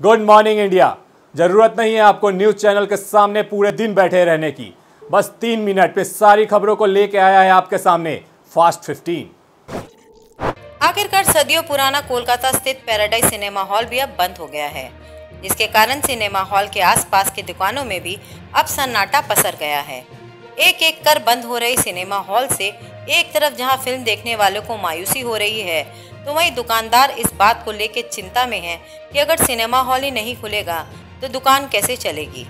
Good morning India. जरूरत नहीं है आपको न्यूज चैनल के सामने पूरे दिन बैठे रहने की। बस 3 मिनट में सारी खबरों को लेके आया है आपके सामने फास्ट 15। आखिरकार सदियों पुराना कोलकाता स्थित पैराडाइज सिनेमा हॉल भी अब बंद हो गया है, जिसके कारण सिनेमा हॉल के आसपास की दुकानों में भी अब सन्नाटा पसर गया है। एक एक कर बंद हो रही सिनेमा हॉल से एक तरफ जहां फिल्म देखने वालों को मायूसी हो रही है, तो वहीं दुकानदार इस बात को लेकर चिंता में है कि अगर सिनेमा हॉल ही नहीं खुलेगा तो दुकान कैसे चलेगी।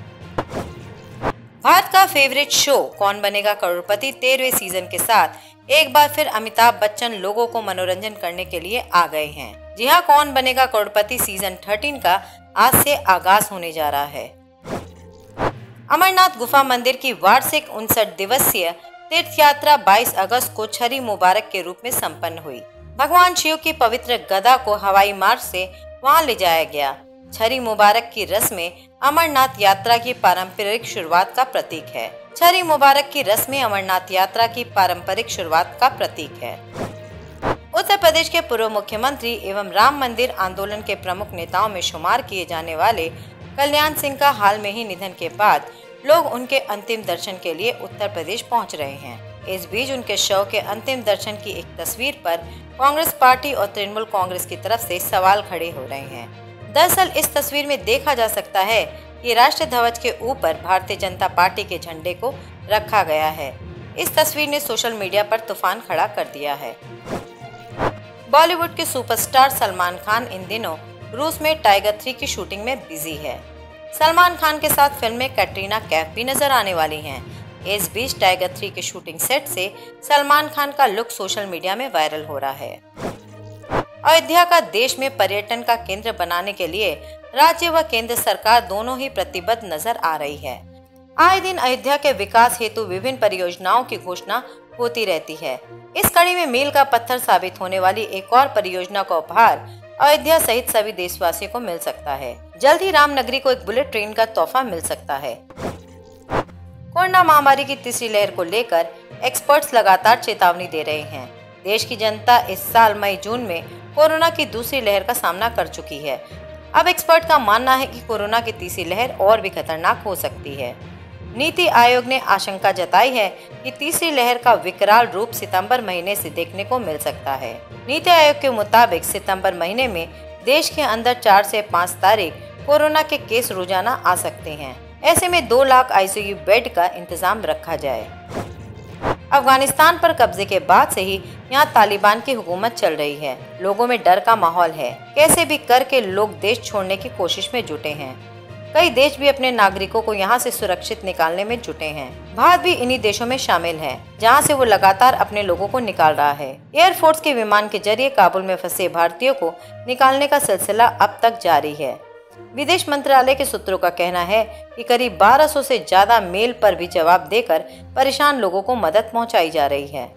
भारत का फेवरेट शो कौन बनेगा करोड़पति 13वें सीजन के साथ एक बार फिर अमिताभ बच्चन लोगों को मनोरंजन करने के लिए आ गए हैं। जी हाँ, कौन बनेगा करोड़पति सीजन 13 का आज से आगाज होने जा रहा है। अमरनाथ गुफा मंदिर की वार्षिक 59 दिवसीय तीर्थ यात्रा 22 अगस्त को छरी मुबारक के रूप में संपन्न हुई। भगवान शिव की पवित्र गदा को हवाई मार्ग से वहां ले जाया गया। छरी मुबारक की रस्में अमरनाथ यात्रा की पारंपरिक शुरुआत का प्रतीक है। छरी मुबारक की रस्में अमरनाथ यात्रा की पारंपरिक शुरुआत का प्रतीक है। उत्तर प्रदेश के पूर्व मुख्यमंत्री एवं राम मंदिर आंदोलन के प्रमुख नेताओं में शुमार किए जाने वाले कल्याण सिंह का हाल में ही निधन के बाद लोग उनके अंतिम दर्शन के लिए उत्तर प्रदेश पहुंच रहे हैं। इस बीच उनके शव के अंतिम दर्शन की एक तस्वीर पर कांग्रेस पार्टी और तृणमूल कांग्रेस की तरफ से सवाल खड़े हो रहे हैं। दरअसल इस तस्वीर में देखा जा सकता है कि राष्ट्रीय ध्वज के ऊपर भारतीय जनता पार्टी के झंडे को रखा गया है। इस तस्वीर ने सोशल मीडिया पर तूफान खड़ा कर दिया है। बॉलीवुड के सुपरस्टार सलमान खान इन दिनों रूस में टाइगर 3 की शूटिंग में बिजी है। सलमान खान के साथ फिल्म में कैटरीना कैफ भी नजर आने वाली हैं। इस बीच टाइगर 3 के शूटिंग सेट से सलमान खान का लुक सोशल मीडिया में वायरल हो रहा है। अयोध्या का देश में पर्यटन का केंद्र बनाने के लिए राज्य व केंद्र सरकार दोनों ही प्रतिबद्ध नजर आ रही है। आए दिन अयोध्या के विकास हेतु विभिन्न परियोजनाओं की घोषणा होती रहती है। इस कड़ी में मील का पत्थर साबित होने वाली एक और परियोजना का उपहार अयोध्या सहित सभी देशवासियों को मिल सकता है। जल्द ही रामनगरी को एक बुलेट ट्रेन का तोहफा मिल सकता है। कोरोना महामारी की तीसरी लहर को लेकर एक्सपर्ट्स लगातार चेतावनी दे रहे हैं। देश की जनता इस साल मई जून में कोरोना की दूसरी लहर का सामना कर चुकी है। अब एक्सपर्ट का मानना है कि कोरोना की तीसरी लहर और भी खतरनाक हो सकती है। नीति आयोग ने आशंका जताई है कि तीसरी लहर का विकराल रूप सितंबर महीने से देखने को मिल सकता है। नीति आयोग के मुताबिक सितंबर महीने में देश के अंदर 4 से 5 तारीख कोरोना के केस रोजाना आ सकते हैं। ऐसे में 2 लाख आईसीयू बेड का इंतजाम रखा जाए। अफगानिस्तान पर कब्जे के बाद से ही यहाँ तालिबान की हुकूमत चल रही है। लोगों में डर का माहौल है। कैसे भी करके लोग देश छोड़ने की कोशिश में जुटे हैं। कई देश भी अपने नागरिकों को यहाँ से सुरक्षित निकालने में जुटे हैं। भारत भी इन्हीं देशों में शामिल है, जहाँ से वो लगातार अपने लोगों को निकाल रहा है। एयरफोर्स के विमान के जरिए काबुल में फंसे भारतीयों को निकालने का सिलसिला अब तक जारी है। विदेश मंत्रालय के सूत्रों का कहना है कि करीब 1200 से ज्यादा मेल पर भी जवाब देकर परेशान लोगों को मदद पहुंचाई जा रही है।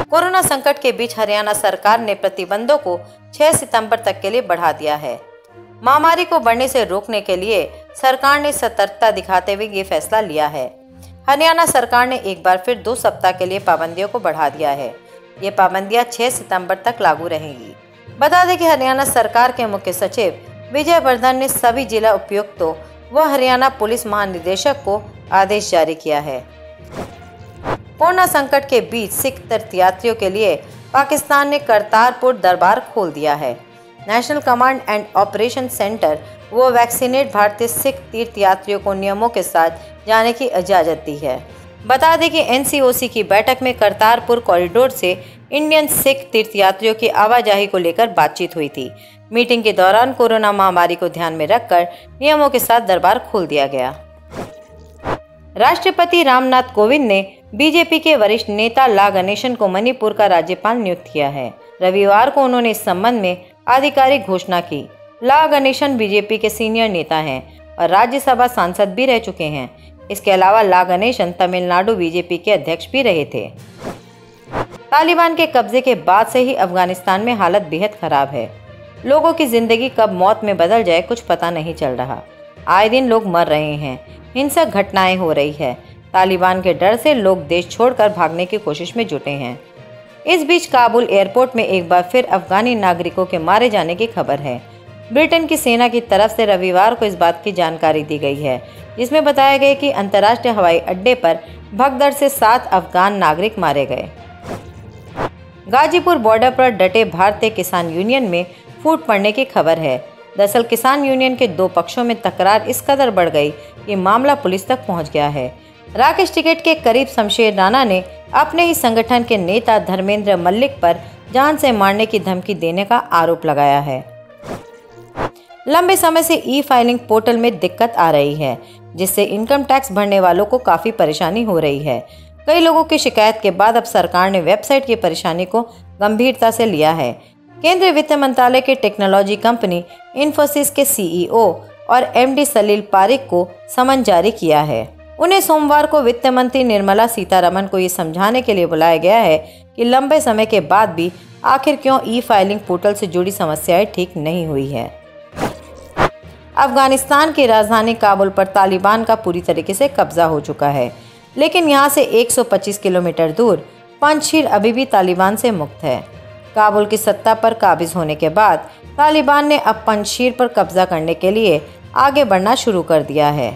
कोरोना संकट के बीच हरियाणा सरकार ने प्रतिबंधों को 6 सितंबर तक के लिए बढ़ा दिया है। महामारी को बढ़ने से रोकने के लिए सरकार ने सतर्कता दिखाते हुए ये फैसला लिया है। हरियाणा सरकार ने एक बार फिर 2 सप्ताह के लिए पाबंदियों को बढ़ा दिया है। ये पाबंदियां 6 सितंबर तक लागू रहेंगी। बता दें कि हरियाणा सरकार के मुख्य सचिव विजय वर्धन ने सभी जिला उपायुक्तों व हरियाणा पुलिस महानिदेशक को आदेश जारी किया है। कोरोना संकट के बीच सिख तीर्थयात्रियों के लिए पाकिस्तान ने करतारपुर दरबार खोल दिया है। National command and operation centre वो वैक्सीनेट भारतीय सिख तीर्थयात्रियों को नियमों के साथ जाने की इजाज़त दी है। बता दें कि एनसीओसी की बैठक में करतारपुर कॉरिडोर से इंडियन सिख तीर्थयात्रियों की आवाजाही को लेकर बातचीत हुई थी। मीटिंग के दौरान कोरोना महामारी को ध्यान में रखकर नियमों के साथ दरबार खोल दिया गया। राष्ट्रपति रामनाथ कोविंद ने बीजेपी के वरिष्ठ नेता ला गणेशन को मणिपुर का राज्यपाल नियुक्त किया है। रविवार को उन्होंने इस संबंध में आधिकारिक घोषणा की। ला गणेशन बीजेपी के सीनियर नेता हैं और राज्यसभा सांसद भी रह चुके हैं। इसके अलावा ला गणेशन तमिलनाडु बीजेपी के अध्यक्ष भी रहे थे। तालिबान के कब्जे के बाद से ही अफगानिस्तान में हालत बेहद खराब है। लोगों की जिंदगी कब मौत में बदल जाए कुछ पता नहीं चल रहा। आए दिन लोग मर रहे हैं, हिंसक घटनाएं हो रही है। तालिबान के डर से लोग देश छोड़कर भागने की कोशिश में जुटे हैं। इस बीच काबुल एयरपोर्ट में एक बार फिर अफगानी नागरिकों के मारे जाने की खबर है। ब्रिटेन की सेना की तरफ से रविवार को इस बात की जानकारी दी गई है, जिसमें बताया गया कि अंतर्राष्ट्रीय हवाई अड्डे पर भगदड़ से 7 अफगान नागरिक मारे गए। गाजीपुर बॉर्डर पर डटे भारतीय किसान यूनियन में फूट पड़ने की खबर है। दरअसल किसान यूनियन के 2 पक्षों में तकरार इस कदर बढ़ गई कि मामला पुलिस तक पहुंच गया है। राकेश टिकैत के करीब शमशेर राणा ने अपने ही संगठन के नेता धर्मेंद्र मल्लिक पर जान से मारने की धमकी देने का आरोप लगाया है। लंबे समय से ई फाइलिंग पोर्टल में दिक्कत आ रही है, जिससे इनकम टैक्स भरने वालों को काफ़ी परेशानी हो रही है। कई लोगों की शिकायत के बाद अब सरकार ने वेबसाइट की परेशानी को गंभीरता से लिया है। केंद्रीय वित्त मंत्रालय के टेक्नोलॉजी कंपनी इन्फोसिस के सीईओ और एमडी सलील पारिक को समन जारी किया है। उन्हें सोमवार को वित्त मंत्री निर्मला सीतारमण को ये समझाने के लिए बुलाया गया है कि लंबे समय के बाद भी आखिर क्यों ई फाइलिंग पोर्टल से जुड़ी समस्याएं ठीक नहीं हुई है। अफगानिस्तान की राजधानी काबुल पर तालिबान का पूरी तरीके से कब्जा हो चुका है, लेकिन यहाँ से 125 किलोमीटर दूर पंजशीर अभी भी तालिबान से मुक्त है। काबुल की सत्ता पर काबिज होने के बाद तालिबान ने अब पंजशीर पर कब्जा करने के लिए आगे बढ़ना शुरू कर दिया है।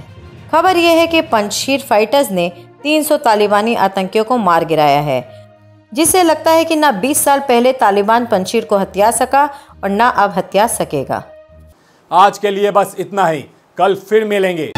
खबर यह है कि पंजशीर फाइटर्स ने 300 तालिबानी आतंकियों को मार गिराया है, जिससे लगता है कि न 20 साल पहले तालिबान पंजशीर को हथिया सका और न अब हथिया सकेगा। आज के लिए बस इतना ही, कल फिर मिलेंगे।